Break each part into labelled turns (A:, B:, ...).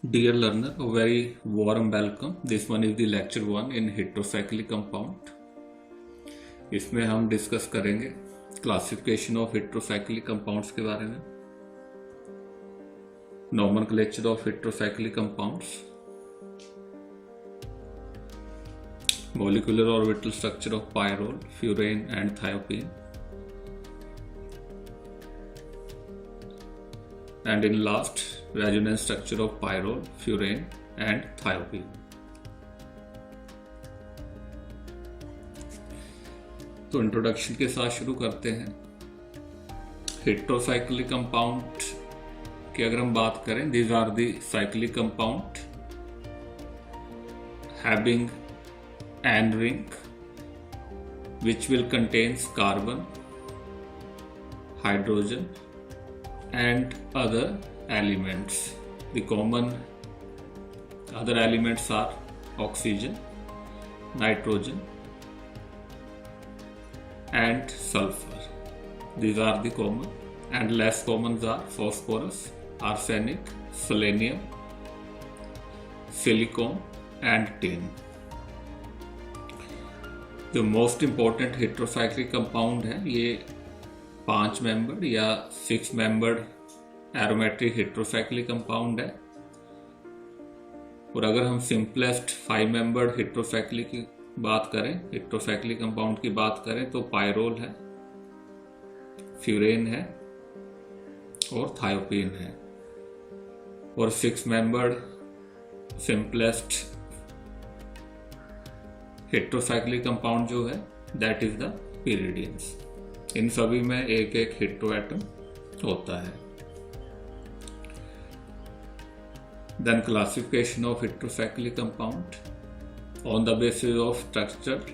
A: Dear learner, a very warm welcome. This one is the lecture 1 in heterocyclic compound. इसमें हम discuss करेंगे classification of heterocyclic compounds के बारे में, nomenclature of heterocyclic compounds, molecular orbital structure of pyrrole, furane and thiopene, and in last resonance structure of pyrrole, furane and thiopene. तो introduction के साथ शुरू करते हैं। हेट्रोसाइक्लिक कंपाउंड की अगर हम बात करें, these are the cyclic compound having an ring which will contains carbon, hydrogen and other elements. The common other elements are oxygen, nitrogen and sulfur. These are the common, and less common are phosphorus, arsenic, selenium, silicon and tin. जो most important heterocyclic compound है ये 5 membered या 6 membered aromatic heterocyclic compound है। और अगर हम simplest 5 membered heterocyclic की बात करें, हेट्रोसाइक्लिक कंपाउंड की बात करें तो पायरोल है, फ्यूरेन है और थायोपीन है। और 6 मेंबर्ड सिंपलेस्ट हेट्रोसाइक्लिक कंपाउंड जो है दैट इज द pyridines। इन सभी में एक एक हेट्रो एटम होता है। Then classification of heterocyclic compound on the basis of structure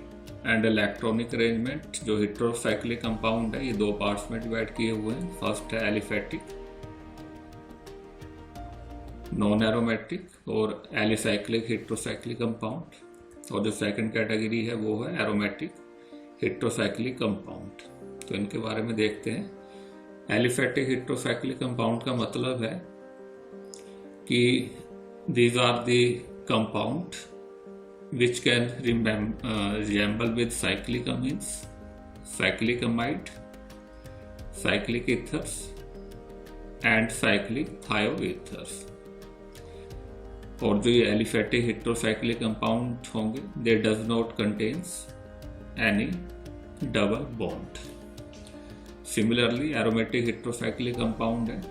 A: and electronic arrangement. जो हेट्रोसाइक्लिक कंपाउंड है ये 2 पार्ट्स में डिवाइड किए हुए हैं। फर्स्ट है एलिफेटिक, नॉन एरोमेटिक और एलिसाइक्लिक हेट्रोसाइक्लिक कंपाउंड। और जो सेकंड कैटेगरी है वो है एरोमेटिक हेट्रोसाइक्लिक कंपाउंड। तो इनके बारे में देखते हैं। एलिफेटिक हेट्रोसाइक्लिक कंपाउंड का मतलब है कि these are the compound which can resemble with cyclic amines, cyclic amide, cyclic ethers and cyclic thioethers. और जो ये एलिफेटिक हेट्रोसाइक्लिक कंपाउंड होंगे they does not contains any double bond. Similarly aromatic heterocyclic compound है,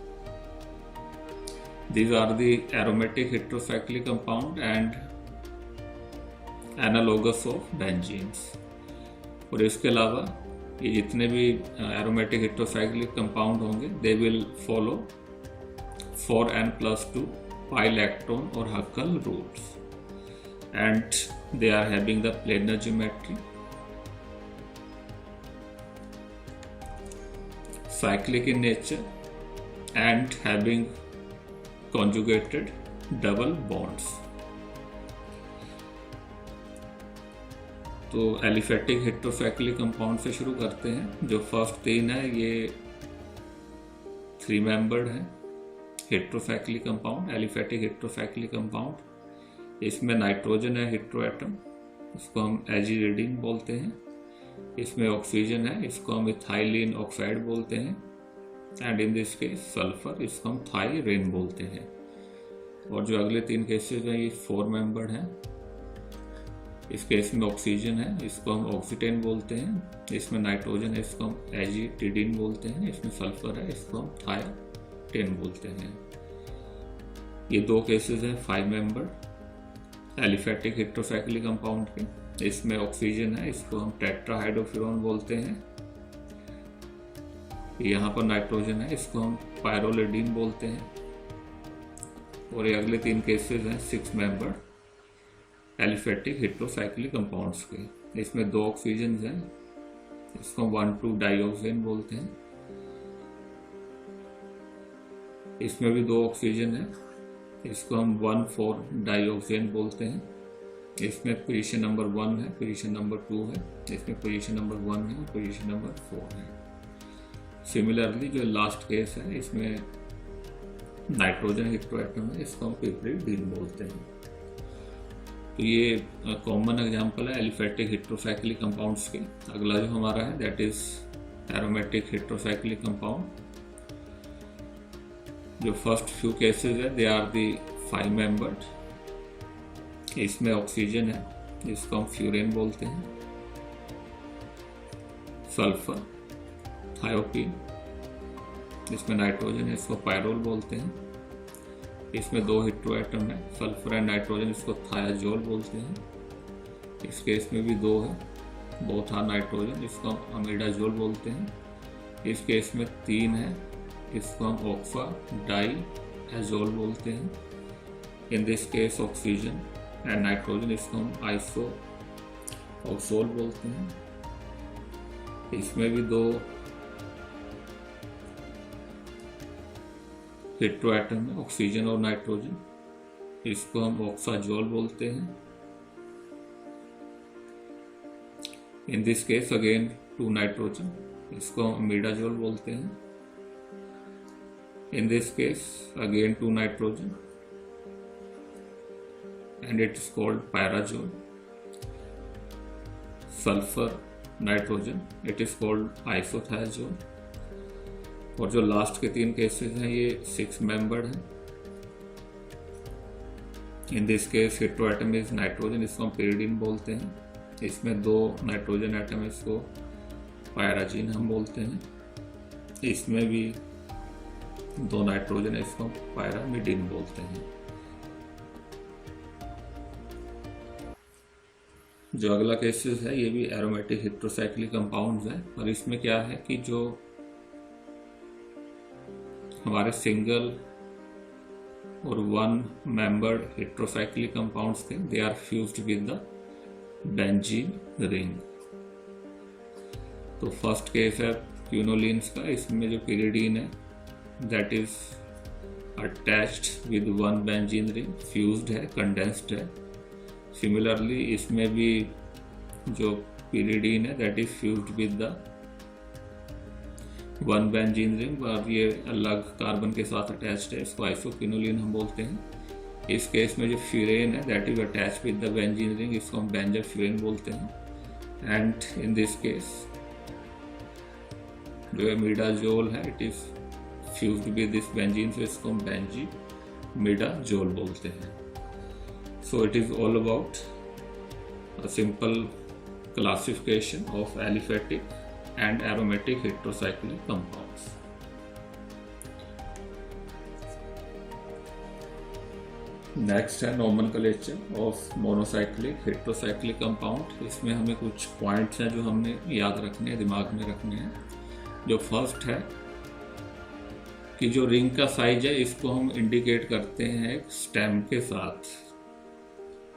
A: these are the aromatic heterocyclic compound and analogous of benzenes. और इसके अलावा ये जितने भी एरोमेटिक हेट्रोसाइक्लिक कंपाउंड होंगे they will follow 4n+2 pi-electron or Huckel rules, and they are having the planar geometry, cyclic in nature and having conjugated double bonds. तो aliphatic heterocyclic compound से शुरू करते हैं। जो फर्स्ट 3 है ये 3 मेंबर्ड है heterocyclic compound, aliphatic heterocyclic compound. इसमें नाइट्रोजन है हेट्रो एटम, इसको हम एजिरिडीन बोलते हैं। इसमें ऑक्सीजन है, इसको हम इथाइलिन ऑक्साइड बोलते हैं। And in this case sulphur, इसको हम थाइरेन बोलते हैं। और जो अगले 3 केसेस हैं ये 4 मेंबर्ड हैं। इस केस में ऑक्सीजन है, इसको हम ऑक्सीटेन बोलते हैं। इसमें नाइट्रोजन है, इसको हम एजिटिडीन बोलते हैं। इसमें सल्फर है, इसको हम थायोटेन बोलते हैं। ये 2 केसेस हैं 5 मेंबर्ड एलिफेटिक हेट्रोसाइक्लिक कंपाउंड के। इसमें ऑक्सीजन है, इसको हम टेट्राहाइड्रोफ्यूरॉन बोलते हैं। यहाँ पर नाइट्रोजन है, इसको हम पायरोलिडीन बोलते हैं। और ये अगले 3 केसेस हैं 6 मेंबर्ड एलिफेटिक हेट्रोसाइक्लिक कंपाउंड्स के। इसमें 2 ऑक्सीजन हैं, इसको हम 1,2-डाइऑक्सेन बोलते हैं। इसमें भी 2 ऑक्सीजन है, इसको हम 1,4-डाइऑक्सेन बोलते हैं। इसमें पोजीशन नंबर 1 है, पोजीशन नंबर 2 है, इसमें पोजीशन नंबर 1 है, पोजीशन नंबर 4 है। सिमिलरली जो लास्ट केस है इसमें नाइट्रोजन हेट्रोएटम है, इसको हम पिपरिडीन बोलते हैं। तो ये कॉमन एग्जांपल है एलिफेटिक हेट्रोसाइक्लिक कंपाउंड्स के। अगला जो हमारा है that is aromatic heterocyclic compound. जो फर्स्ट फ्यू केसेस है दे आर दी 5 मेंबर्ड। इसमें ऑक्सीजन है जिसको हम फ्यूरेन बोलते हैं, सल्फर, थायोपीन, इसमें नाइट्रोजन है इसको पायरोल बोलते हैं। इसमें 2 हेट्रोएटम है, सल्फर एंड नाइट्रोजन, इसको थायाजोल बोलते हैं। इस केस में भी 2 है, बोथ आर नाइट्रोजन, इसको हम अमीडाजोल बोलते हैं। इस केस में 3 है, इसको हम ऑक्फा डाईएजोल बोलते हैं। In this case oxygen and nitrogen, इसको हम आइसोऑक्सोल बोलते हैं। इसमें भी 2 हेट्रोएटम है, ऑक्सीजन और नाइट्रोजन, इसको हम ऑक्साजोल बोलते हैं। In this case again 2 nitrogen, इसको हम अमीडाजोल बोलते हैं। In this case again 2 nitrogen and it is called pyrazole. Sulphur nitrogen, it is called isothiazole. और जो लास्ट के 3 केसेस हैं ये 6 मेंबर्ड हैं। In this case heteroatom is nitrogen, इसको हम पिरिडीन बोलते हैं। इसमें 2 नाइट्रोजन एटम, इसको पायराजीन हम बोलते हैं। इसमें भी 2 नाइट्रोजन है, इसको पायरामिडीन बोलते हैं। जो अगला केसेस है ये भी एरोमेटिक हेट्रोसाइक्लिक कंपाउंड्स है, और इसमें क्या है कि जो हमारे सिंगल और 1 मेंबर्ड हेट्रोसाइक्लिक कंपाउंड्स थे they are fused with the benzene ring. तो फर्स्ट केस है क्यूनोलिन्स का, इसमें जो पिरिडीन है that is attached with 1 benzene ring, fused है, कंडेंस्ड है। सिमिलरली इसमें भी जो पिरिडीन है that is fused with the 1 benzene ring, और ये अलग कार्बन के साथ अटैच्ड है, इसको आइसोक्विनोलिन हम बोलते हैं। इस केस में जो फ्यूरेन है that is attached with the benzene ring, इसको हम बेंजाफ्यूरेन बोलते हैं। एंड इन दिस केस जो अमीडाजोल है it is fused with this benzene, so इसको हम बेंजीमिडाजोल बोलते हैं। So it is all about a simple classification of aliphatic and aromatic heterocyclic compounds. Next है nomenclature of monocyclic heterocyclic compound. इसमें हमें कुछ पॉइंट्स हैं जो हमने याद रखने हैं, दिमाग में रखने हैं। जो फर्स्ट है कि जो रिंग का साइज है इसको हम इंडिकेट करते हैं एक स्टेम के साथ,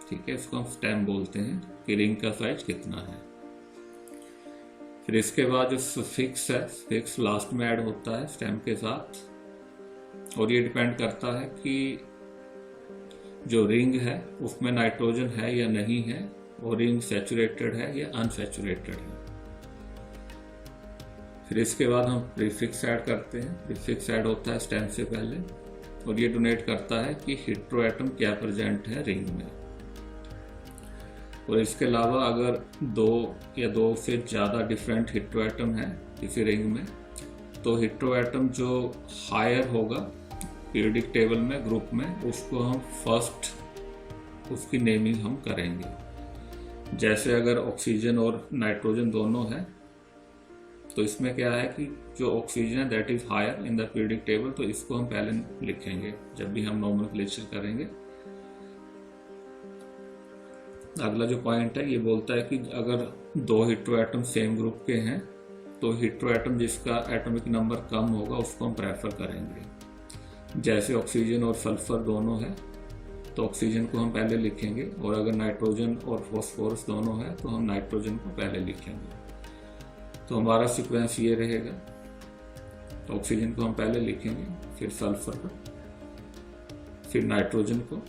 A: ठीक है, इसको हम स्टेम बोलते हैं कि रिंग का साइज कितना है। फिर इसके बाद जो सफिक्स है, सफिक्स लास्ट में ऐड होता है स्टेम के साथ, और ये डिपेंड करता है कि जो रिंग है उसमें नाइट्रोजन है या नहीं है, और रिंग सैचुरेटेड है या अनसैचुरेटेड है। फिर इसके बाद हम प्रीफिक्स ऐड करते हैं, प्रीफिक्स ऐड होता है स्टेम से पहले, और ये डोनेट करता है कि हेट्रोएटम क्या प्रेजेंट है रिंग में। और इसके अलावा अगर 2 या 2 से ज़्यादा डिफरेंट हेट्रोएटम है किसी रिंग में, तो हेट्रोएटम जो हायर होगा पीरियोडिक टेबल में ग्रुप में, उसको हम फर्स्ट उसकी नेमिंग हम करेंगे। जैसे अगर ऑक्सीजन और नाइट्रोजन दोनों है तो इसमें क्या है कि जो ऑक्सीजन है that is higher in the periodic table, तो इसको हम पहले लिखेंगे जब भी हम नोमेनक्लेचर करेंगे। अगला जो पॉइंट है ये बोलता है कि अगर 2 हेट्रोएटम सेम ग्रुप के हैं तो हेट्रोएटम जिसका एटॉमिक नंबर कम होगा उसको हम प्रेफर करेंगे। जैसे ऑक्सीजन और सल्फर दोनों है तो ऑक्सीजन को हम पहले लिखेंगे, और अगर नाइट्रोजन और फॉस्फोरस दोनों है तो हम नाइट्रोजन को पहले लिखेंगे। तो हमारा सीक्वेंस ये रहेगा, तो ऑक्सीजन को हम पहले लिखेंगे, फिर सल्फर को, फिर नाइट्रोजन को,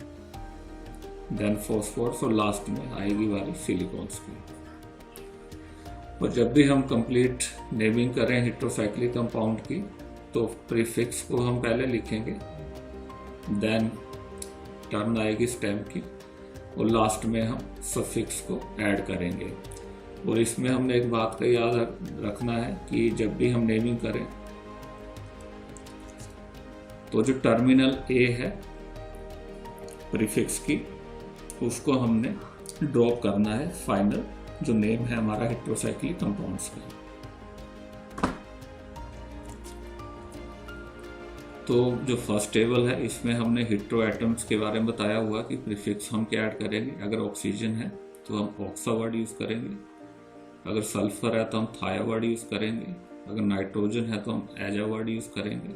A: देन फॉस्फोरस, और लास्ट में आएगी वाली सिलिकॉन्स की। और जब भी हम कंप्लीट नेमिंग करें हेट्रोसाइक्लिक कंपाउंड की तो प्रीफिक्स को हम पहले लिखेंगे, देन टर्न आएगी स्टेम की, और लास्ट में हम सफिक्स को ऐड करेंगे। और इसमें हमने एक बात का याद रखना है कि जब भी हम नेमिंग करें तो जो टर्मिनल ए है प्रीफिक्स की, उसको हमने ड्रॉप करना है फाइनल जो नेम है हमारा हेटेरोसाइक्लिक कंपाउंड्स का। तो जो फर्स्ट टेबल है इसमें हमने हेटेरो एटम्स के बारे में बताया हुआ कि प्रीफिक्स हम क्या ऐड करेंगे। अगर ऑक्सीजन है तो हम ऑक्सा वर्ड यूज करेंगे, अगर सल्फर है तो हम थाया वर्ड यूज करेंगे, अगर नाइट्रोजन है तो हम एजा वर्ड यूज करेंगे,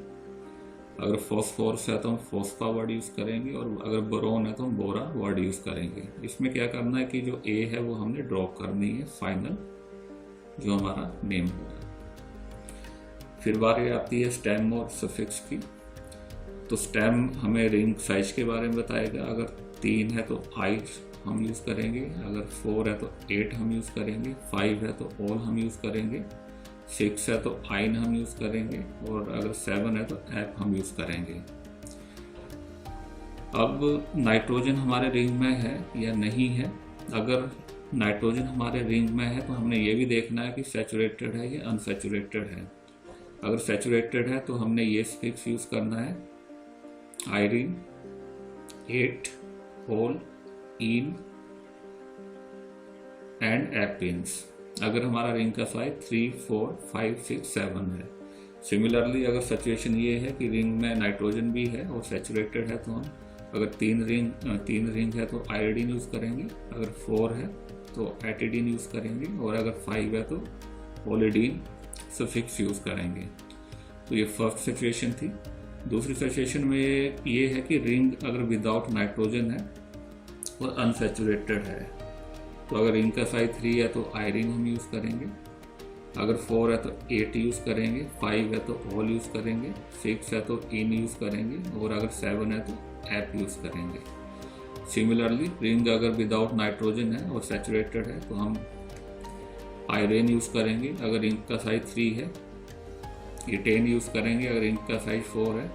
A: अगर फॉस्फोरस है तो हम फॉस्फा वर्ड यूज करेंगे, और अगर बोरोन है तो हम बोरा वर्ड यूज करेंगे। इसमें क्या करना है कि जो ए है वो हमने ड्रॉप करनी है फाइनल जो हमारा नेम होगा। फिर बारी आती है स्टेम और सफिक्स की। तो स्टेम हमें रिंग साइज के बारे में बताएगा। अगर 3 है तो आई हम यूज करेंगे, अगर 4 है तो 8 हम यूज करेंगे, 5 है तो ऑल हम यूज करेंगे, 6 है तो आइन हम यूज करेंगे, और अगर 7 है तो एप हम यूज करेंगे। अब नाइट्रोजन हमारे रिंग में है या नहीं है। अगर नाइट्रोजन हमारे रिंग में है तो हमने ये भी देखना है कि सैचुरेटेड है या अनसैचुरेटेड है। अगर सैचुरेटेड है तो हमने ये सफिक्स यूज करना है आयरीन, 8, ऑल, इन एंड एपिन्स। अगर हमारा रिंग का साइज 3, 4, 5, 6, 7 है। सिमिलरली अगर सिचुएशन ये है कि रिंग में नाइट्रोजन भी है और सैचुरेटेड है तो हम अगर 3 रिंग है तो आयोडीन यूज करेंगे, अगर 4 है तो एटिडीन यूज करेंगे, और अगर 5 है तो ओलिडीन सफिक्स यूज करेंगे। तो ये फर्स्ट सिचुएशन थी। दूसरी सिचुएशन में ये है कि रिंग अगर विदाउट नाइट्रोजन है और अनसैचुरेटेड है, तो अगर रिंग का साइज 3 है तो आयरीन हम यूज करेंगे, अगर 4 है तो 8 यूज करेंगे, 5 है तो ऑल यूज करेंगे, 6 है तो इन यूज करेंगे, और अगर 7 है तो एप यूज करेंगे। सिमिलरली रिंग अगर विदाउट नाइट्रोजन है और सैचुरेटेड है तो हम आयरन यूज करेंगे, अगर रिंग का साइज 3 है एटेन यूज करेंगे, अगर रिंग का साइज 4 है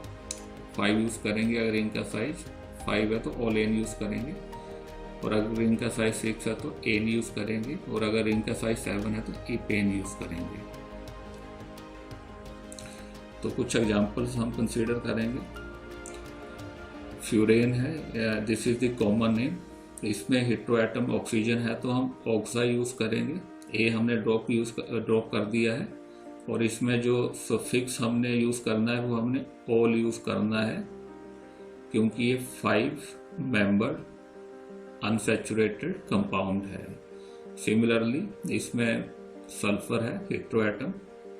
A: 5 यूज करेंगे, अगर रिंग का साइज 5 है तो ऑल एन यूज करेंगे, और अगर रिंग का साइज 6 है तो एन यूज करेंगे, और अगर रिंग का साइज 7 है तो इपेन यूज करेंगे। तो कुछ एग्जांपल्स हम कंसीडर करेंगे। फ्यूरेन है, this is the common name. इसमें हेटेरो एटम ऑक्सीजन है तो हम ऑक्सा यूज करेंगे, ए हमने ड्रॉप कर दिया है, और इसमें जो सफिक्स हमने यूज करना है वो हमने ऑल यूज करना है, क्योंकि ये 5 मेंबर्ड अनसैचुरेटेड कंपाउंड है। सिमिलरली इसमें सल्फर है हेटेरो एटम,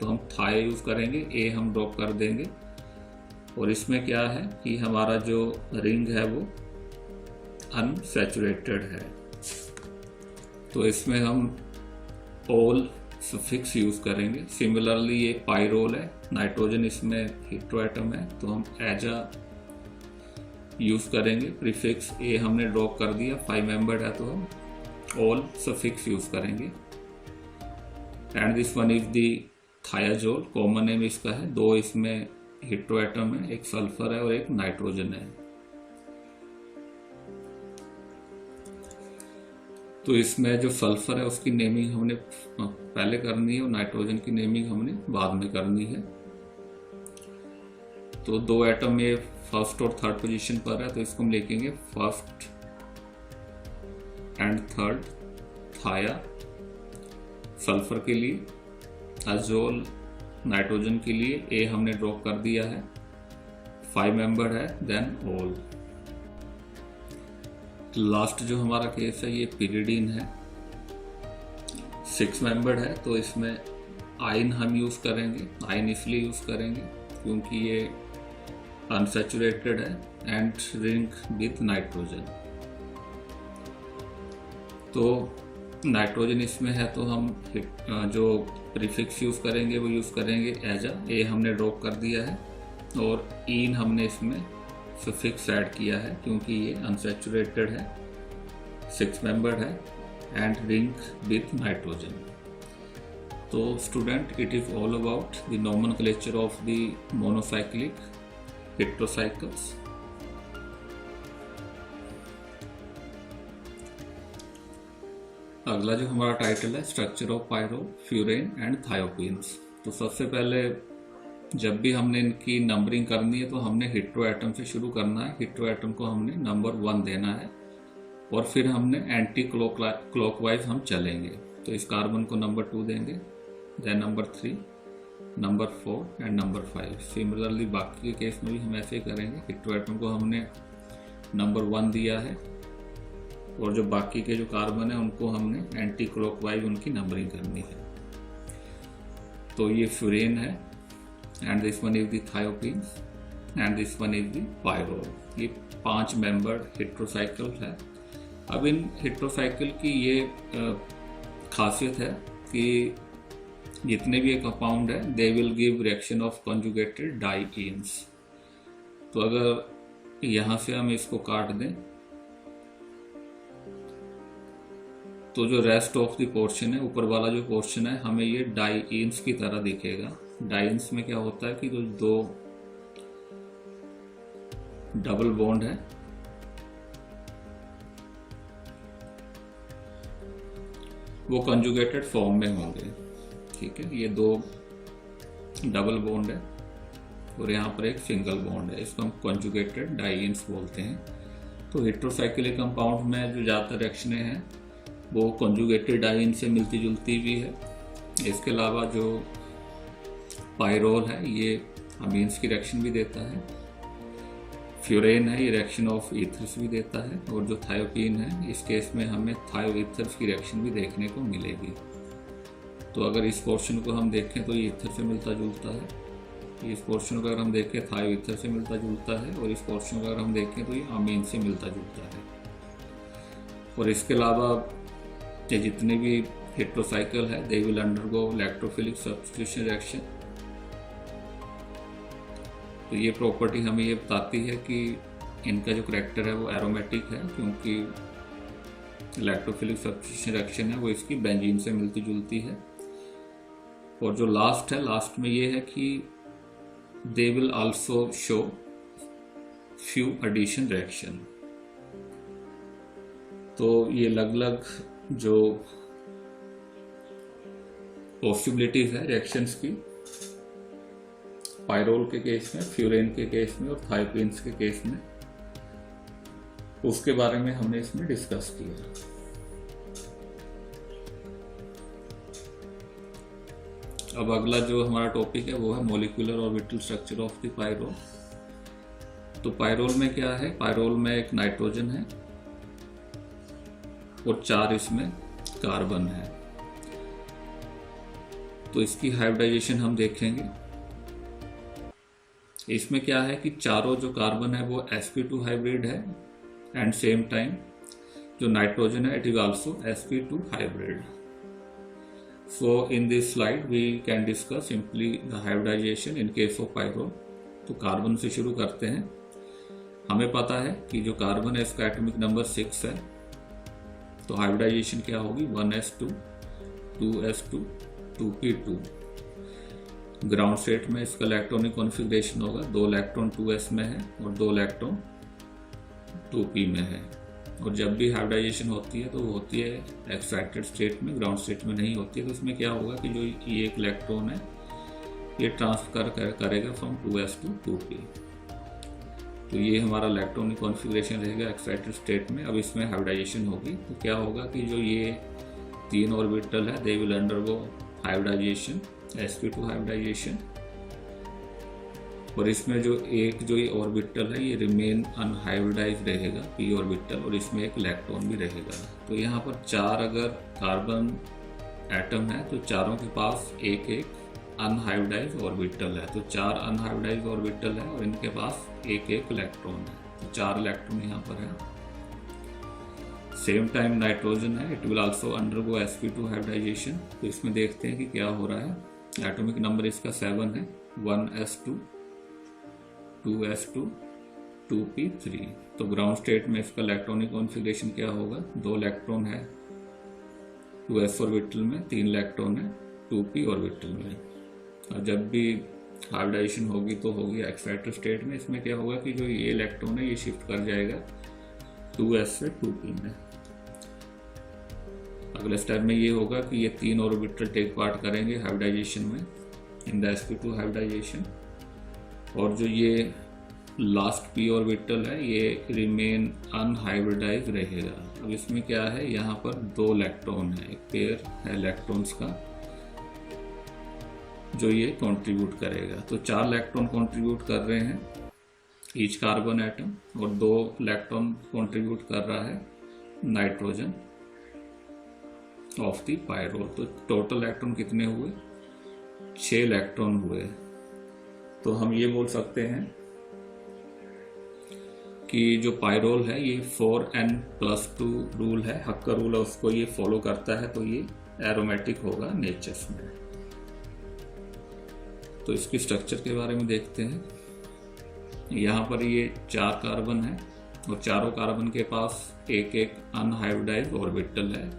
A: तो हम थाई यूज करेंगे, ए हम ड्रॉप कर देंगे, और इसमें क्या है कि हमारा जो रिंग है वो अनसैचुरेटेड है, तो इसमें हम ऑल सफिक्स यूज करेंगे। सिमिलरली ये पाइरोल है, नाइट्रोजन इसमें हेटेरो एटम है तो हम एजा यूज करेंगे, प्रीफिक्स ए हमने ड्रॉप कर दिया, 5 मेंबर्ड है तो हम ऑल सफिक्स यूज करेंगे। And this one is the थायाजोल, common name इसका है, 2 इसमें हेटेरो एटम है, एक सल्फर है और एक नाइट्रोजन है। तो इसमें जो सल्फर है उसकी नेमिंग हमने पहले करनी है और नाइट्रोजन की नेमिंग हमने बाद में करनी है। तो 2 एटम ये फर्स्ट और थर्ड पोजीशन पर है तो इसको हम लिखेंगे फर्स्ट एंड थर्ड थाया सल्फर के लिए, अजोल नाइट्रोजन के लिए, ए हमने ड्रॉप कर दिया है, 5 मेंबर है, देन ऑल। लास्ट जो हमारा केस है ये पिरिडीन है, 6 मेंबर्ड है तो इसमें आइन हम यूज करेंगे। आइन इसलिए यूज करेंगे क्योंकि ये अनसैचुरेटेड है एंड रिंग विथ नाइट्रोजन। तो नाइट्रोजन इसमें है तो हम जो प्रीफिक्स यूज करेंगे वो यूज करेंगे एजा, ए हमने ड्रॉप कर दिया है, और इन हमने इसमें सफिक्स ऐड किया है क्योंकि ये अनसैचुरेटेड है, 6 मेंबर्ड है एंड रिंग विथ नाइट्रोजन। तो student, it is all about the nomenclature of the monocyclic heterocycles. अगला जो हमारा टाइटल है structure of pyrrole, furan and thiophenes. तो सबसे पहले जब भी हमने इनकी नंबरिंग करनी है तो हमने हेटेरो एटम से शुरू करना है। हेटेरो एटम को हमने नंबर 1 देना है और फिर हमने एंटी क्लॉकवाइज हम चलेंगे। तो इस कार्बन को नंबर 2 देंगे, then number 3, number 4 and number 5। Similarly बाकी के केस में भी हम ऐसे ही करेंगे। हेटेरो एटम को हमने नंबर 1 दिया है और जो बाकी के जो कार्बन है उनको हमने एंटी क्लॉकवाइज उनकी नंबरिंग करनी है। तो ये फ्यूरेन है and this one is the thiophenes and this one is the pyrrole. ये 5 मेंबर्ड हेटेरोसाइकिल है। अब इन हेटेरोसाइकिल की ये खासियत है कि जितने भी ये कंपाउंड है they will give reaction of conjugated dienes. तो अगर यहां से हम इसको काट दें तो जो रेस्ट ऑफ द पोर्शन है, ऊपर वाला जो पोर्शन है, हमें ये डाइईन्स की तरह दिखेगा। डाइईन्स में क्या होता है कि जो 2 डबल बॉन्ड है वो कंजुगेटेड फॉर्म में होंगे। ठीक है, ये 2 डबल बॉन्ड है और यहाँ पर एक सिंगल बॉन्ड है, इसको हम कंजुगेटेड डाइईन्स बोलते हैं। तो हेटेरोसाइक्लिक कंपाउंड में जो ज़्यादातर रिएक्शनें हैं वो कंजुगेटेड डाइईन से मिलती जुलती भी है। इसके अलावा जो पायरोल है ये अमीन्स की रिएक्शन भी देता है। फ्यूरेन है ये रिएक्शन ऑफ ईथर्स भी देता है और जो थायोपीन है इस केस में हमें थायो ईथर्स की रिएक्शन भी देखने को मिलेगी। तो अगर इस पोर्शन को हम देखें तो ये ईथर से मिलता जुलता है, इस पोर्शन को अगर हम देखें थायो ईथर से मिलता जुलता है और इस पोर्शन को अगर हम देखें तो ये अमीन से मिलता जुलता है। और इसके अलावा ये जितने भी हेटेरोसाइकिल है they will undergo electrophilic substitution reaction. तो ये प्रॉपर्टी हमें ये बताती है कि इनका जो करैक्टर है वो एरोमेटिक है, क्योंकि इलेक्ट्रोफिलिक सब्स्टिट्यूशन रिएक्शन है वो इसकी बेंजीन से मिलती जुलती है। और जो लास्ट है, लास्ट में ये है कि they will also show few addition reaction. तो ये अलग अलग जो पॉसिबिलिटीज है रिएक्शंस की, पायरोल के केस में, फ्यूरेन के केस में और थायोपीन्स के केस में, उसके बारे में हमने इसमें डिस्कस किया। अब अगला जो हमारा टॉपिक है वो है molecular orbital structure of the pyrrole. तो पायरोल में क्या है, पायरोल में एक नाइट्रोजन है और 4 इसमें कार्बन है। तो इसकी हाइब्रिडाइजेशन हम देखेंगे। इसमें क्या है कि चारों जो कार्बन है वो sp2 हाइब्रिड है एंड सेम टाइम जो नाइट्रोजन है it is also sp2 hybrid. So in this slide we can discuss simply the hybridization in case of pyrrole. तो कार्बन से शुरू करते हैं। हमें पता है कि जो कार्बन है इसका एटॉमिक नंबर 6 है। तो हाइब्रिडाइजेशन क्या होगी, 1s2 2s2 2p2। Ground state में इसका इलेक्ट्रॉनिक कॉन्फ़िगरेशन होगा, 2 इलेक्ट्रॉन 2s में है और 2 इलेक्ट्रॉन 2p में है। और जब भी हाइब्रिडाइजेशन होती है तो वो होती है एक्साइटेड स्टेट में, ग्राउंड स्टेट में नहीं होती है। तो इसमें क्या होगा कि जो ये एक इलेक्ट्रॉन है ये ट्रांसफर करेगा फ्रॉम 2s टू 2p। तो ये हमारा इलेक्ट्रॉनिक कॉन्फ़िगरेशन रहेगा एक्साइटेड स्टेट में। अब इसमें हाइब्रिडाइजेशन होगी तो क्या होगा कि जो ये 3 ऑर्बिटल है they will undergo hybridization, sp2 hybridization. और इसमें जो ये ऑर्बिटल है ये रिमेन अनहाइब्रिडाइज रहेगा, p ऑर्बिटल, और इसमें एक इलेक्ट्रॉन भी रहेगा। तो यहाँ पर 4 अगर कार्बन एटम है तो चारों के पास एक एक अनहाइब्रिडाइज ऑर्बिटल है। तो 4 अनहाइब्रिडाइज ऑर्बिटल है और इनके पास एक एक इलेक्ट्रॉन है। तो 4 इलेक्ट्रॉन यहाँ पर है। सेम टाइम नाइट्रोजन है, it will also undergo sp2 hybridization. तो इसमें देखते हैं कि क्या हो रहा है। एटॉमिक नंबर इसका 7 है, 1s2 2s2 2p3। तो ग्राउंड स्टेट में इसका इलेक्ट्रॉनिक कॉन्फ़िगरेशन क्या होगा, 2 इलेक्ट्रॉन है 2s ऑर्बिटल में, 3 इलेक्ट्रॉन है 2p ऑर्बिटल में। और जब भी हाइब्रिडाइजेशन होगी तो होगी एक्साइटेड स्टेट में। इसमें क्या होगा कि जो ये इलेक्ट्रॉन है ये शिफ्ट कर जाएगा 2s से 2p में। अगले स्टेप में ये होगा कि ये 3 ऑर्बिटल टेक पार्ट करेंगे हाइब्रिडाइजेशन में, इन द sp2 हाइब्रिडाइजेशन, और जो ये लास्ट p ऑर्बिटल है ये रिमेन अनहाइब्रिडाइज रहेगा। अब इसमें क्या है, यहाँ पर 2 इलेक्ट्रॉन है, एक पेयर है इलेक्ट्रॉन्स का जो ये कंट्रीब्यूट करेगा। तो 4 इलेक्ट्रॉन कंट्रीब्यूट कर रहे हैं ईच कार्बन एटम, और 2 इलेक्ट्रॉन कंट्रीब्यूट कर रहा है नाइट्रोजन ऑफ द पायरोल। तो टोटल इलेक्ट्रॉन कितने हुए, 6 इलेक्ट्रॉन हुए। तो हम ये बोल सकते हैं कि जो पायरोल है ये 4n+2 रूल है, हक का रूल है, उसको ये फॉलो करता है, तो ये एरोमेटिक होगा नेचर्स में। तो इसकी स्ट्रक्चर के बारे में देखते हैं। यहाँ पर ये 4 कार्बन है और चारों कार्बन के पास एक एक अनहाइब्रिडाइज ऑर्बिटल है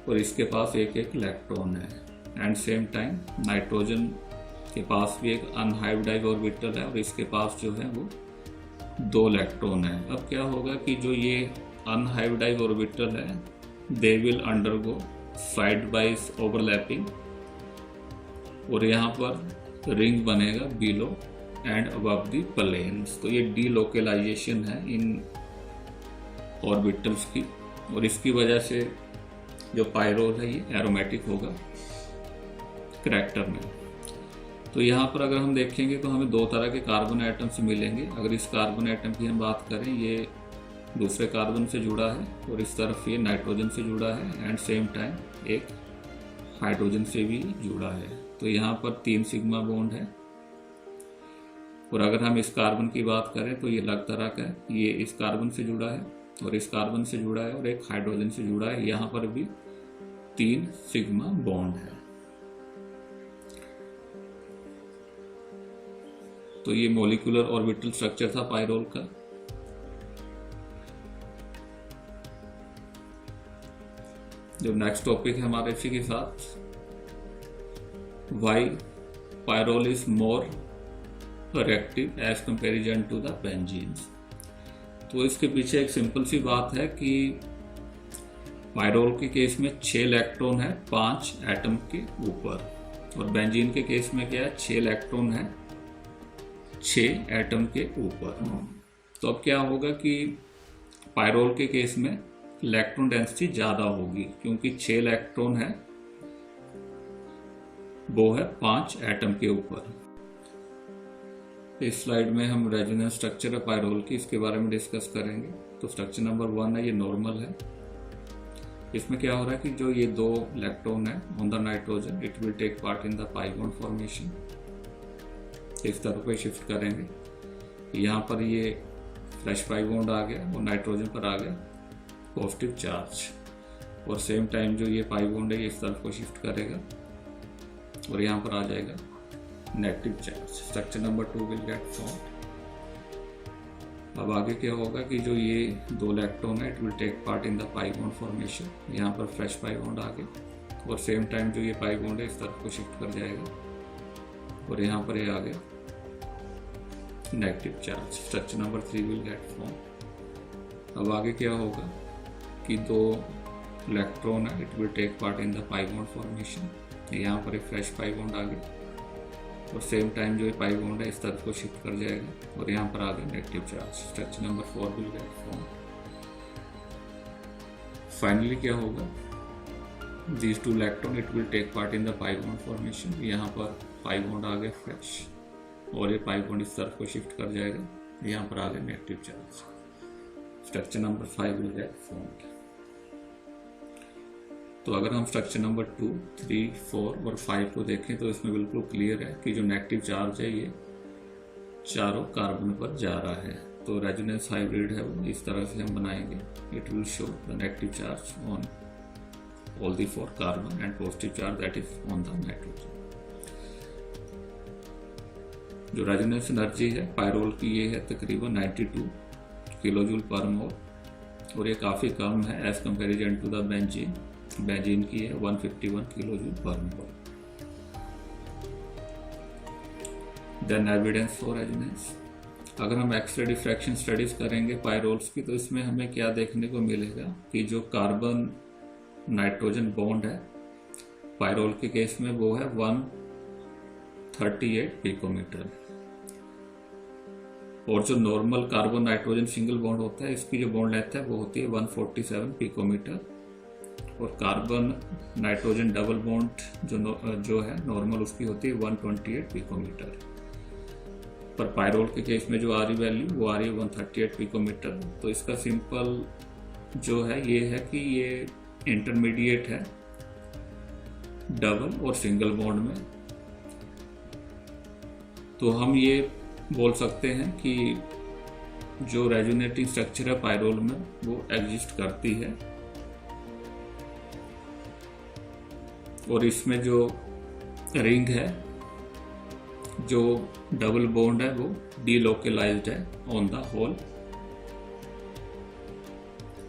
A: और इसके पास एक एक इलेक्ट्रॉन है। एंड सेम टाइम नाइट्रोजन के पास भी एक अनहाइब्रिडाइज ऑर्बिटल है और इसके पास जो है वो 2 इलेक्ट्रॉन है। अब क्या होगा कि जो ये अनहाइब्रिडाइज ऑर्बिटल है they will undergo side wise overlapping, और यहाँ पर रिंग बनेगा below and above the planes. तो ये डीलोकलाइजेशन है इन ऑर्बिटल्स की, और इसकी वजह से जो पायरोल है ये एरोमेटिक होगा करैक्टर में। तो यहाँ पर अगर हम देखेंगे तो हमें 2 तरह के कार्बन एटम्स मिलेंगे। अगर इस कार्बन एटम की हम बात करें, ये दूसरे कार्बन से जुड़ा है और इस तरफ ये नाइट्रोजन से जुड़ा है एंड सेम टाइम एक हाइड्रोजन से भी जुड़ा है। तो यहाँ पर 3 सिग्मा बॉन्ड है। और अगर हम इस कार्बन की बात करें तो ये अलग तरह का है, ये इस कार्बन से जुड़ा है और इस कार्बन से जुड़ा है और एक हाइड्रोजन से जुड़ा है। यहाँ पर भी 3 सिग्मा बॉन्ड है। तो ये मॉलिक्यूलर ऑर्बिटल स्ट्रक्चर था पायरोल का। जो नेक्स्ट टॉपिक है हमारे इसी के साथ, why pyrrole is more reactive as comparison to the benzenes. तो इसके पीछे एक सिंपल सी बात है कि पायरोल के केस में 6 इलेक्ट्रॉन है 5 एटम के ऊपर, और बेंजीन के केस में क्या है, 6 इलेक्ट्रॉन है 6 एटम के ऊपर। तो अब क्या होगा कि पायरोल के केस में इलेक्ट्रॉन डेंसिटी ज़्यादा होगी क्योंकि 6 इलेक्ट्रॉन है वो है 5 एटम के ऊपर। इस स्लाइड में हम रेजोनेंस स्ट्रक्चर है पायरोल की, इसके बारे में डिस्कस करेंगे। तो स्ट्रक्चर नंबर 1 है, ये नॉर्मल है। इसमें क्या हो रहा है कि जो ये 2 इलेक्ट्रॉन है on the nitrogen, it will take part in the pi bond formation. इस तरफ पे शिफ्ट करेंगे। यहाँ पर ये फ्रेश पाई बॉन्ड आ गया और नाइट्रोजन पर आ गया पॉजिटिव चार्ज, और सेम टाइम जो ये पाई बॉन्ड है ये इस तरफ को शिफ्ट करेगा और यहाँ पर आ जाएगा negative charge. Structure number 2 will get form. अब आगे क्या होगा कि जो ये 2 इलेक्ट्रॉन है it will take part in the pi bond formation. यहाँ पर फ्रेश पाई बॉन्ड आ गया और सेम टाइम जो ये पाई बॉन्ड है इस तरफ को शिफ्ट कर जाएगा और यहाँ पर ये आ गया negative charge. Structure number 3 will get form. अब आगे क्या होगा कि 2 इलेक्ट्रॉन है it will take part in the pi bond formation. यहाँ पर एक फ्रेश पाई बॉन्ड आ गया और सेम टाइम जो ये पाई बॉन्ड है इस तरफ को शिफ्ट कर जाएगा और यहाँ पर आ गया negative charge. Structure number 4 will get form. Finally क्या होगा, these 2 electron it will take part in the pi bond formation. यहाँ पर पाई बॉन्ड आ गया फ्रेश और ये पाई बॉन्ड इस तरफ को शिफ्ट कर जाएगा, यहाँ पर आ गया negative charge. Structure number 5 will get formed. तो अगर हम स्ट्रक्चर नंबर 2, 3, 4 और 5 को देखें तो इसमें बिल्कुल क्लियर है कि जो नेगेटिव चार्ज है ये चारों कार्बन पर जा रहा है। तो रेजोनेंस हाइब्रिड है वो इस तरह से हम बनाएंगे, it will show the negative charge on all the 4 carbon and positive charge that is on the nitrogen। जो रेजोनेंस एनर्जी है पायरोल की ये है तकरीबन 92 किलोजूल पर मोल, और ये काफ़ी कम है as comparison to the benzene. Benzene की है 151 kilojoule per mole. Then evidence for resonance. अगर हम एक्सरे डिफ्रैक्शन स्टडीज करेंगे पायरोल्स की तो इसमें हमें क्या देखने को मिलेगा कि जो कार्बन नाइट्रोजन बॉन्ड है, पायरोल के केस में वो है 138 पिकोमीटर। और जो normal carbon nitrogen single bond होता है, इसकी जो बॉन्ड लेंथ है वो होती है 147 पिकोमीटर। और कार्बन नाइट्रोजन डबल बॉन्ड जो है नॉर्मल, उसकी होती है 128 पिकोमीटर। पर पायरोल के केस में जो आ रही वैल्यू वो आ रही है 138 पिकोमीटर। तो इसका सिंपल जो है ये है कि ये इंटरमीडिएट है डबल और सिंगल बॉन्ड में। तो हम ये बोल सकते हैं कि जो रेजोनेटिंग स्ट्रक्चर है पायरोल में वो एग्जिस्ट करती है। और इसमें जो रिंग है, जो डबल बॉन्ड है, वो डीलोकलाइज्ड है on the whole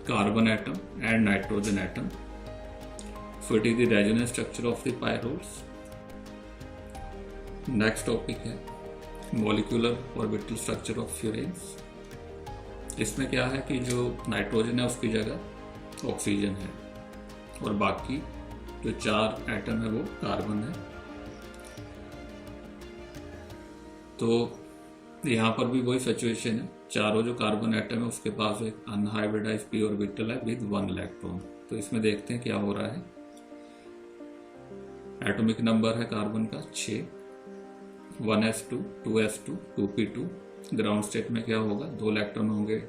A: carbon atom and nitrogen atom. So it is the resonance structure of the pyrols. Next topic है molecular orbital structure of furans। इसमें क्या है कि जो नाइट्रोजन है उसकी जगह ऑक्सीजन है और बाकी जो 4 एटम है वो कार्बन है। तो यहाँ पर भी वही सिचुएशन है, चारों जो कार्बन एटम है उसके पास एक अनहाइब्रिडाइज्ड p ऑर्बिटल है विद 1 इलेक्ट्रॉन। तो इसमें देखते हैं क्या हो रहा है। एटॉमिक नंबर है कार्बन का 6, 1s2, 2s2, 2p2। Ground state में क्या होगा, 2 इलेक्ट्रॉन होंगे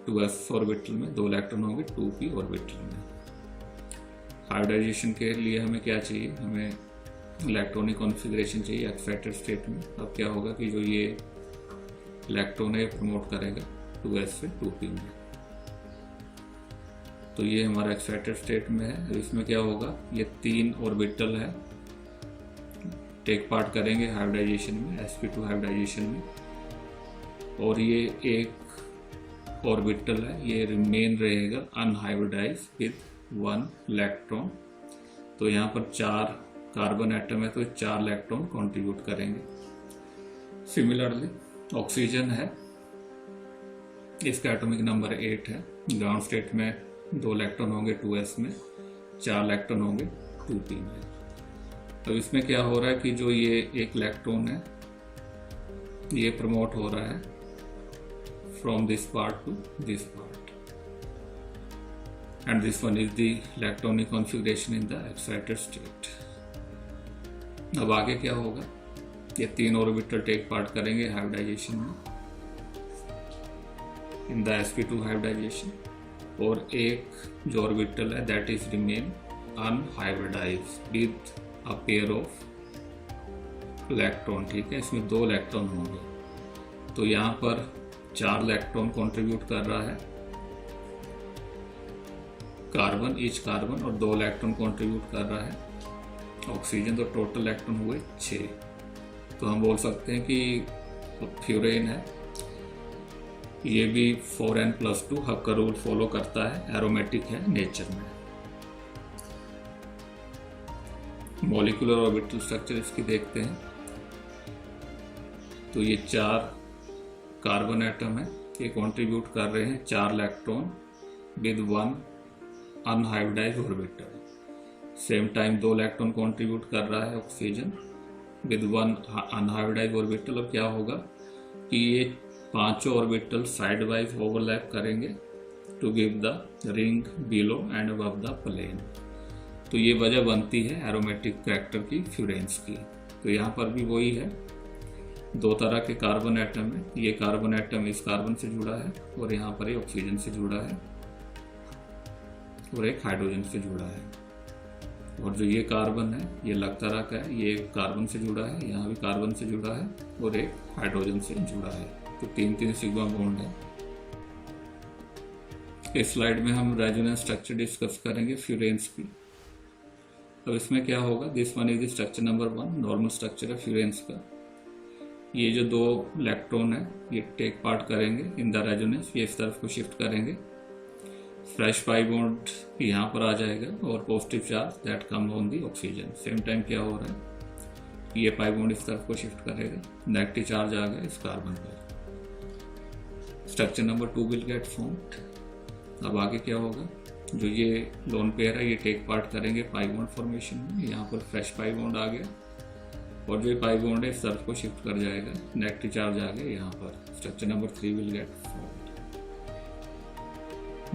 A: 2s ऑर्बिटल में, 2 इलेक्ट्रॉन होंगे 2p ऑर्बिटल में। हाइब्रिडाइजेशन के लिए हमें क्या चाहिए, हमें इलेक्ट्रॉनिक कॉन्फ़िगरेशन चाहिए एक्साइटेड स्टेट में। अब क्या होगा कि जो ये इलेक्ट्रॉन है प्रमोट करेगा 2s से 2p में। तो ये हमारा एक्साइटेड स्टेट में है। इसमें क्या होगा, ये 3 ऑर्बिटल है टेक पार्ट करेंगे हाइब्रिडाइजेशन में, sp2 हाइब्रिडाइजेशन में। और ये एक ऑर्बिटल है, ये रिमेन रहेगा अनहाइब्रिडाइज विद 1 इलेक्ट्रॉन। तो यहाँ पर 4 कार्बन एटम है तो 4 इलेक्ट्रॉन कंट्रीब्यूट करेंगे। सिमिलरली ऑक्सीजन है, इसका एटॉमिक नंबर 8 है। ग्राउंड स्टेट में 2 इलेक्ट्रॉन होंगे 2s में, 4 इलेक्ट्रॉन होंगे 2p में। तो इसमें क्या हो रहा है कि जो ये एक इलेक्ट्रॉन है ये प्रमोट हो रहा है from this part two this part, and this one is the electronic configuration in the excited state. अब आगे क्या होगा, ये 3 ऑर्बिटल टेक पार्ट करेंगे हाइब्रिडाइजेशन में इन द sp2 हाइब्रिडाइजेशन। और एक जो ऑर्बिटल है that is remain unhybridised with a pair of electron. ठीक है, इसमें 2 इलेक्ट्रॉन होंगे। तो यहाँ पर 4 इलेक्ट्रॉन कंट्रीब्यूट कर रहा है कार्बन, ईच कार्बन, और 2 इलेक्ट्रॉन कंट्रीब्यूट कर रहा है ऑक्सीजन। तो टोटल इलेक्ट्रॉन हुए 6। तो हम बोल सकते हैं कि फ्यूरेन है, ये भी 4n+2 हब का रूल फॉलो करता है, एरोमेटिक है नेचर में। मॉलिक्यूलर ऑर्बिटल स्ट्रक्चर इसकी देखते हैं। तो ये 4 कार्बन एटम है, ये कंट्रीब्यूट कर रहे हैं 4 electron with 1 unhybridised orbital. Same time 2 electron contribute कर रहा है ऑक्सीजन विद 1 अनहाइब्रिडाइज्ड ऑर्बिटल। अब क्या होगा कि ये 5 ऑर्बिटल साइड वाइज ओवरलैप करेंगे to give the ring below and above the plane. तो ये वजह बनती है एरोमेटिक कैरेक्टर की फ्यूरेंस की। तो यहाँ पर भी वही है, 2 तरह के कार्बन एटम है। ये कार्बन एटम इस कार्बन से जुड़ा है और यहाँ पर ये ऑक्सीजन से जुड़ा है और एक हाइड्रोजन से जुड़ा है। और जो ये कार्बन है ये अलग तरह का है, ये कार्बन से जुड़ा है, यहाँ भी कार्बन से जुड़ा है और एक हाइड्रोजन से जुड़ा है। तो 3 सिग्मा बॉन्ड है। इस स्लाइड में हम रेजोनेंस स्ट्रक्चर डिस्कस करेंगे फ्यूरेंस की। तो इसमें क्या होगा, this one is structure number 1, normal structure है फ्यूरेंस का। ये जो 2 इलेक्ट्रॉन है ये टेक पार्ट करेंगे इन द रेजोनेंस, ये इस तरफ को शिफ्ट करेंगे। फ्रेश पाई बॉन्ड यहाँ पर आ जाएगा और positive charge that come on the oxygen. Same time क्या हो रहा है, ये पाई बॉन्ड इस तरफ को शिफ्ट करेगा, नेगेटिव चार्ज आ गया इस कार्बन पर। Structure number 2 will get formed. अब आगे क्या होगा, जो ये लोन पेयर है ये टेक पार्ट करेंगे पाई बॉन्ड फॉर्मेशन में। यहाँ पर फ्रेश पाई बॉन्ड आ गया और जो पाई बॉन्ड है सर्फ को शिफ्ट कर जाएगा, नेगेटिव चार्ज आ गया यहाँ पर, structure number 3 will get formed.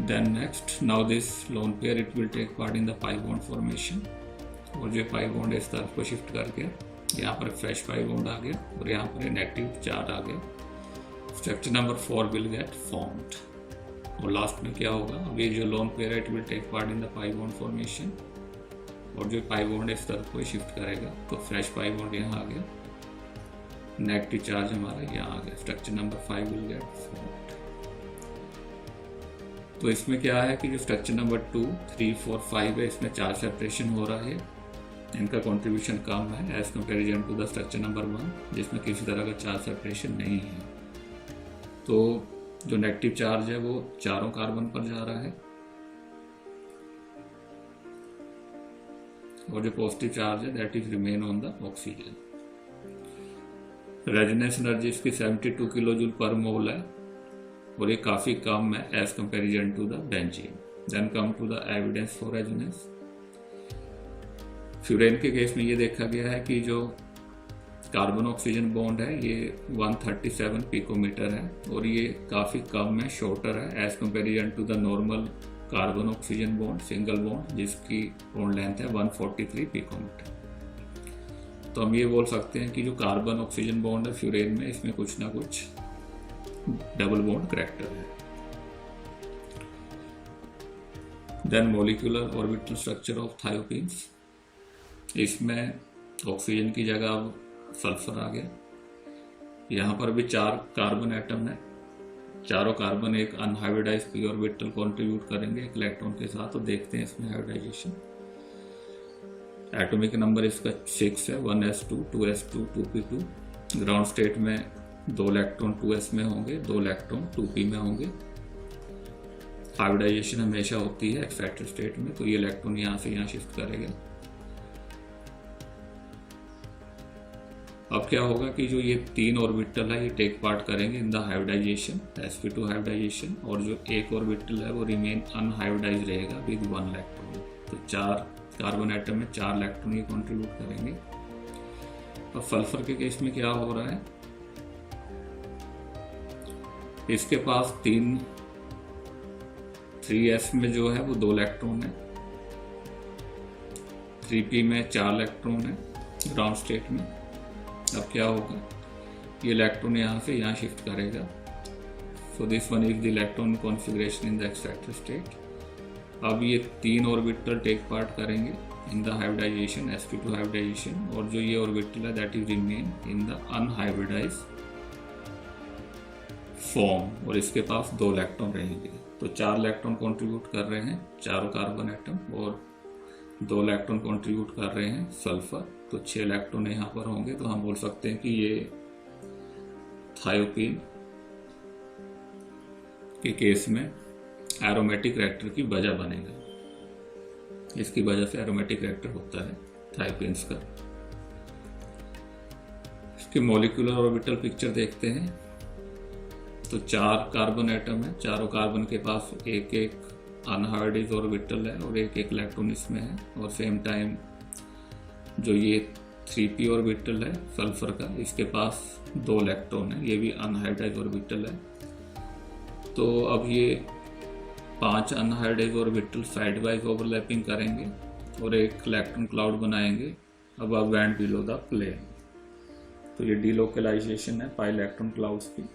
A: Then next, now this lone pair it will take part in the pi bond formation और जो पाई बॉन्ड है सर्फ को शिफ्ट करके यहाँ पर फ्रेश पाई बॉन्ड आ गया और यहाँ पर नेगेटिव चार्ज आ गया, structure number 4 will get formed. और लास्ट में क्या होगा, अभी जो लोन पेयर है it will take part in the pi bond formation और जो पाई बॉन्ड है इस तरफ को शिफ्ट करेगा, तो फ्रेश पाई बॉन्ड यहाँ आ गया, नेगेटिव चार्ज हमारा यहाँ आ गया, structure number 5 will get formed. तो इसमें क्या है कि जो स्ट्रक्चर नंबर 2, 3, 4, 5 है इसमें 4 सेपरेशन हो रहा है, इनका कंट्रीब्यूशन कम है as comparison to the structure number 1 जिसमें किसी तरह का 4 सेपरेशन नहीं है। तो जो नेगेटिव चार्ज है वो चारों कार्बन पर जा रहा है और जो पॉजिटिव चार्ज है that is remain on the oxygen. Resonance energy इसकी 72 किलो जूल पर मोल है और ये काफी कम है as comparison to the benzene. Then come to the evidence for resonance. Furan के केस में ये देखा गया है कि जो कार्बन ऑक्सीजन बॉन्ड है ये 137 पिकोमीटर है और ये काफ़ी कम है, शॉर्टर है as comparison to the normal carbon oxygen bond single bond जिसकी बॉन्ड लेंथ है 143 पिकोमीटर। तो हम ये बोल सकते हैं कि जो कार्बन ऑक्सीजन बॉन्ड है फ्यूरेन में इसमें कुछ ना कुछ डबल बॉन्ड करैक्टर है। Then molecular orbital structure of thiophenes, इसमें ऑक्सीजन की जगह सल्फर आ गया। यहाँ पर भी 4 कार्बन एटम है, चारों कार्बन एक अनहाइब्रिडाइज्ड पी ऑर्बिटल कंट्रीब्यूट करेंगे एक इलेक्ट्रॉन के साथ। तो देखते हैं इसमें हाइब्रिडाइजेशन। एटॉमिक नंबर इसका 6 है, 1s2, 2s2, 2p2। Ground state में 2 इलेक्ट्रॉन 2s में होंगे, 2 इलेक्ट्रॉन 2p में होंगे। हाइब्रिडाइजेशन हमेशा होती है एक्साइटेड स्टेट में, तो ये इलेक्ट्रॉन यहाँ से यहाँ शिफ्ट करेगा। अब क्या होगा कि जो ये 3 ऑर्बिटल है ये टेक पार्ट करेंगे in the hybridisation, sp2 hybridization, और जो एक ऑर्बिटल है वो रिमेन अनहाइब्रिडाइज रहेगा विद 1 इलेक्ट्रॉन। तो 4 कार्बन एटम में 4 इलेक्ट्रॉन ये कंट्रीब्यूट करेंगे। अब सल्फर के केस में क्या हो रहा है, इसके पास 3s में जो है वो 2 इलेक्ट्रॉन है, 3p में 4 इलेक्ट्रॉन है ग्राउंड स्टेट में। अब क्या होगा, ये इलेक्ट्रॉन यहाँ से यहाँ शिफ्ट करेगा। So this one is the electron configuration in the excited state. अब ये 3 ऑर्बिटल टेक पार्ट करेंगे in the hybridisation, sp2 hybridization, और जो ये ऑर्बिटल है that is remain in the unhybridised form और इसके पास 2 इलेक्ट्रॉन रहेंगे। तो 4 इलेक्ट्रॉन कंट्रीब्यूट कर रहे हैं चारों कार्बन एटम और 2 इलेक्ट्रॉन कंट्रीब्यूट कर रहे हैं सल्फर, तो 6 इलेक्ट्रॉन यहाँ पर होंगे। तो हम बोल सकते हैं कि ये थायोपीन के केस में एरोमेटिक रिएक्टर की वजह बनेगा, इसकी वजह से एरोमेटिक रिएक्टर होता है थायोपीन्स का। इसके मॉलिक्यूलर ऑर्बिटल पिक्चर देखते हैं। तो 4 कार्बन एटम है, चारों कार्बन के पास एक एक अनहाइब्रिडाइज्ड ऑर्बिटल है और एक एक इलेक्ट्रॉन इसमें है। और सेम टाइम जो ये 3p ऑर्बिटल है सल्फर का, इसके पास 2 इलेक्ट्रॉन है, ये भी अनहाइब्रिडाइज्ड ऑर्बिटल है। तो अब ये 5 unhybridized orbital side wise overlapping करेंगे और एक इलेक्ट्रॉन क्लाउड बनाएंगे above and below the plane. तो ये डीलोकलाइजेशन है पाई इलेक्ट्रॉन क्लाउड्स की।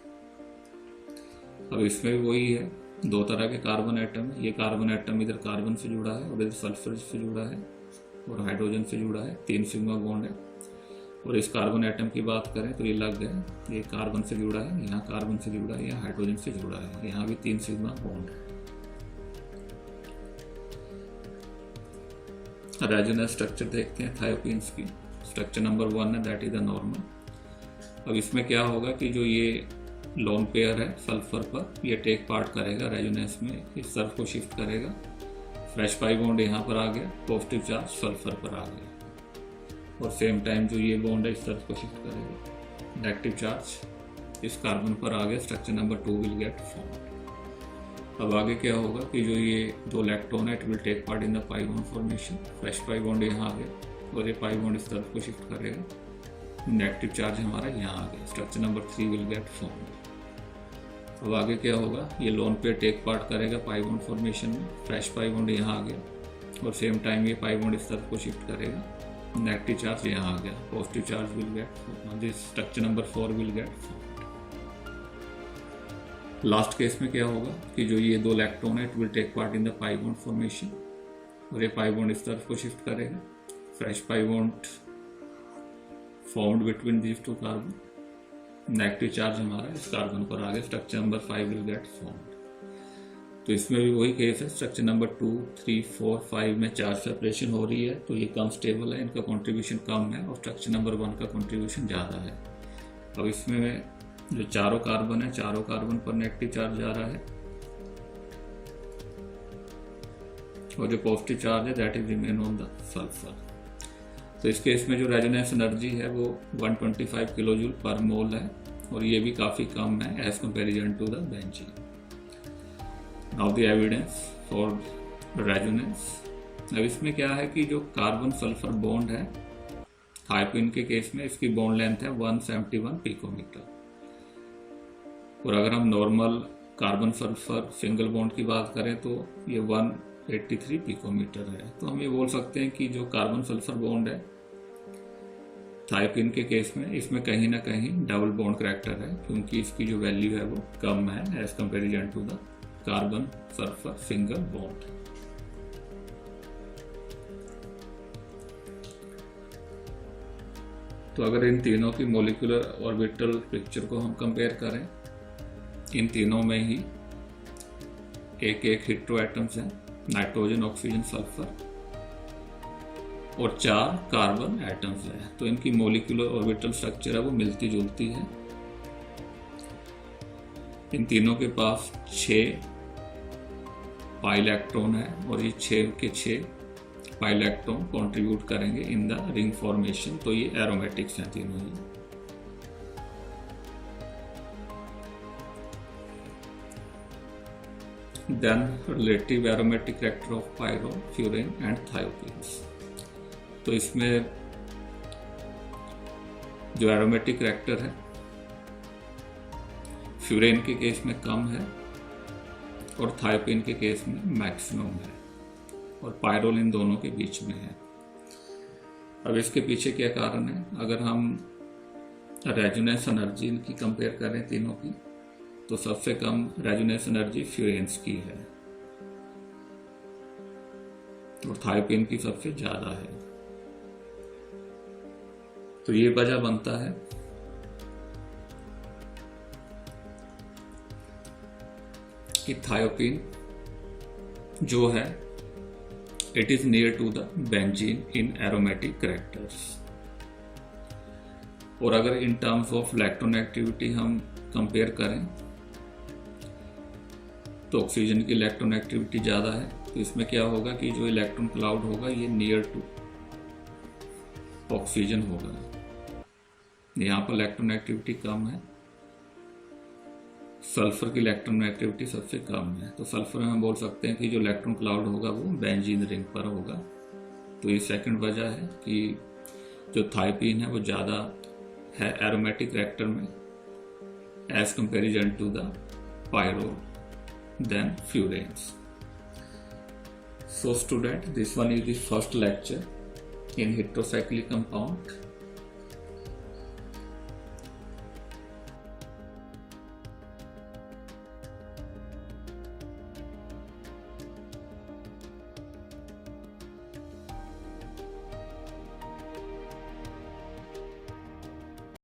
A: अब इसमें भी वही है, 2 तरह के कार्बन एटम है। ये कार्बन एटम इधर कार्बन से जुड़ा है और इधर सल्फर से जुड़ा है और हाइड्रोजन से जुड़ा है, 3 सिग्मा बॉन्ड है। और इस कार्बन एटम की बात करें तो ये लग गए, ये कार्बन से जुड़ा है, यहाँ कार्बन से जुड़ा है, यहाँ हाइड्रोजन से जुड़ा है, यहाँ भी 3 सिग्मा बॉन्ड है। रेजोनेंस स्ट्रक्चर देखते हैं थायोपीन्स की। स्ट्रक्चर नंबर 1 है दैट इज द नॉर्मल। अब इसमें क्या होगा कि जो ये लोन पेयर है सल्फर पर, ये टेक पार्ट करेगा रेजोनेंस में, इस सल्फर को शिफ्ट करेगा, फ्रेश पाई बॉन्ड यहाँ पर आ गया, पॉजिटिव चार्ज सल्फर पर आ गया। और सेम टाइम जो ये बॉन्ड है इस सल्फर को शिफ्ट करेगा, नेगेटिव चार्ज इस कार्बन पर आ गया, structure number 2 will get formed. अब आगे क्या होगा कि जो ये दो इलेक्ट्रॉन है it will take part in the pi bond formation. Fresh pi bond यहाँ आ गया और ये पाई बॉन्ड इस तरफ को शिफ्ट करेगा, नेगेटिव चार्ज हमारा यहाँ आ गया, structure number 3 will get form. अब आगे क्या होगा, ये लोन पेयर टेक पार्ट करेगा पाई बॉन्ड फॉर्मेशन में, फ्रेश पाई बॉन्ड यहाँ आ गया और सेम टाइम ये पाई बॉन्ड इस तरफ को शिफ्ट करेगा, नेगेटिव चार्ज यहाँ आ गया, positive charge will get this structure number 4 will get form. Last case में क्या होगा कि जो ये दो इलेक्ट्रॉन है it will take part in the pi bond formation और ये पाई बॉन्ड इस तरफ को शिफ्ट करेगा, fresh pi bond formed between these two carbon, negative charge हमारा इस कार्बन पर आ गया, structure number 5 will get formed. तो इसमें भी वही केस है, स्ट्रक्चर नंबर 2, 3, 4, 5 में चार्ज सेपरेशन हो रही है तो ये कम स्टेबल है, इनका कंट्रीब्यूशन कम है और स्ट्रक्चर नंबर 1 का कंट्रीब्यूशन ज़्यादा है। अब इसमें जो चारों कार्बन है, चारों कार्बन पर नेगेटिव चार्ज जा रहा है और जो पॉजिटिव चार्ज है that is remain on the sulphur. तो इस केस में जो रेजोनेंस एनर्जी है वो 125 किलो जूल पर मोल है और ये भी काफ़ी कम है as comparison to the benzene. Now the evidence for resonance. अब इसमें क्या है कि जो कार्बन सल्फर बॉन्ड है थायोपीन के केस में इसकी बॉन्ड लेंथ है 171 पिकोमीटर और अगर हम normal carbon sulphur single bond की बात करें तो ये 183 पिकोमीटर है। तो हम ये बोल सकते हैं कि जो कार्बन सल्फर बॉन्ड है थायोपीन के केस में इसमें कहीं ना कहीं डबल बॉन्ड करैक्टर है क्योंकि इसकी जो वैल्यू है वो कम है as comparison to the carbon sulphur single bond. तो अगर इन तीनों की मॉलिक्यूलर ऑर्बिटल पिक्चर को हम कंपेयर करें, इन तीनों में ही एक एक हेटेरो एटम्स हैं, नाइट्रोजन, ऑक्सीजन, सल्फर और 4 कार्बन एटम्स हैं। तो इनकी मॉलिक्यूलर ऑर्बिटल स्ट्रक्चर है वो मिलती जुलती है। इन तीनों के पास 6 पाई इलेक्ट्रॉन है और ये 6 के 6 पाई इलेक्ट्रॉन कंट्रीब्यूट करेंगे इन द रिंग फॉर्मेशन। तो ये एरोमेटिक्स हैं तीनों ही। Then relative aromatic character of pyro, furane and thiopenes। तो इसमें जो एरोमेटिक करैक्टर है फ्यूरेन के केस में कम है और थायोपीन के केस में मैक्सिमम है और पायरोल इन दोनों के बीच में है। अब इसके पीछे क्या कारण है, अगर हम रेजोनेंस एनर्जी की कंपेयर करें तीनों की तो सबसे कम रेजोनेंस एनर्जी फ्यूरेन्स की है और थायोपीन की सबसे ज्यादा है। तो ये वजह बनता है कि थायोपीन जो है it is near to the benzene in aromatic characters. और अगर in terms of electron activity हम कंपेयर करें तो ऑक्सीजन की इलेक्ट्रॉन एक्टिविटी ज़्यादा है। तो इसमें क्या होगा कि जो इलेक्ट्रॉन क्लाउड होगा ये नियर टू ऑक्सीजन होगा, यहाँ पर इलेक्ट्रॉन एक्टिविटी कम है। सल्फर की इलेक्ट्रॉन एक्टिविटी सबसे कम है। तो सल्फर में हम बोल सकते हैं कि जो इलेक्ट्रॉन क्लाउड होगा वो बेंजीन रिंग पर होगा। तो ये सेकंड वजह है कि जो थायोपीन है वो ज़्यादा है एरोमेटिक रिएक्टर में as comparison to the pyrrole than furanes। So student, this one is the first lecture in heterocyclic compound